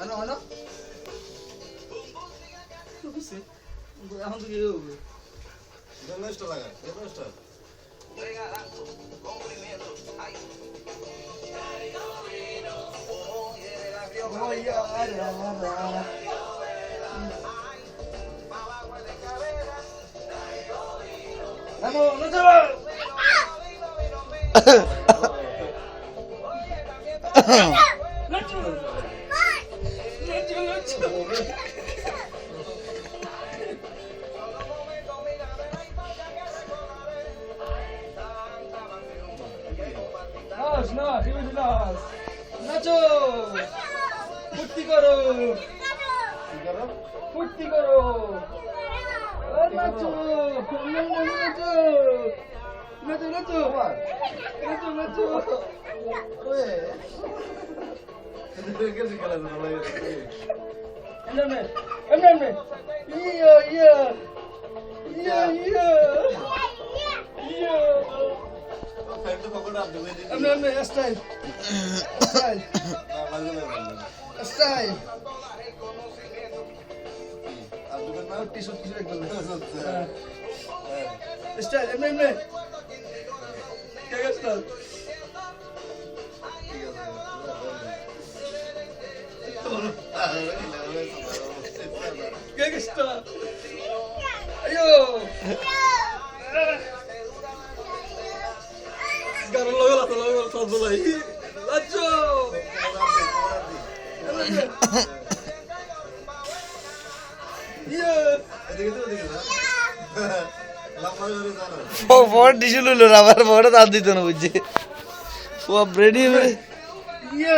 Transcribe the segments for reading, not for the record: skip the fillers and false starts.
Ano, ano? Kasi, ako nag-iyo. Ganun ito lang. Ganun ito. Oh, yeah. Vamos, no te va. No, give it enough. Nacho, ফুর্তি করো, ফুর্তি করো। নাচো, নাচো, নাচো, নাচো, নাচো, নাচো। ওয়ে, Kasi ka lang naman. এমনে, এমনে, ইয়া, ইয়া, ইয়া, ইয়া, ইয়া। Pwede ko na abdo din. এমনে, style, style, style. Abdo ka na. Tissue, tissue একদম। Eh. স্টাইল, এমনে। কে স্টাইল? কে স্টাইল? আয়ো। Sekarang lo satu lagi. Lajo. Iya. বড় টিস্যু লইল আবার বড় দাঁত দিত না বুঝছি ও রেডি Iya.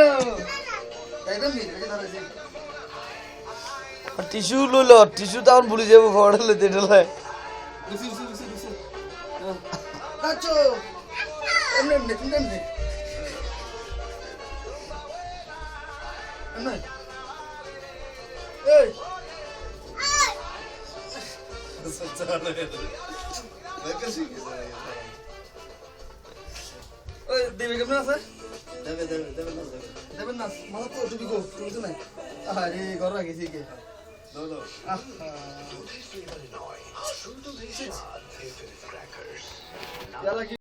টিস্যু লইল টিস্যু তখন ভুলে যাবো বড় লইতে এটা লয় Lajo. Emne. Emne. Hey. Oi, Devi কেমন আছে? দেবেন না মানে তো তুমি গো তুমি তো নাই আরে ঘর রাখিছি কে আহা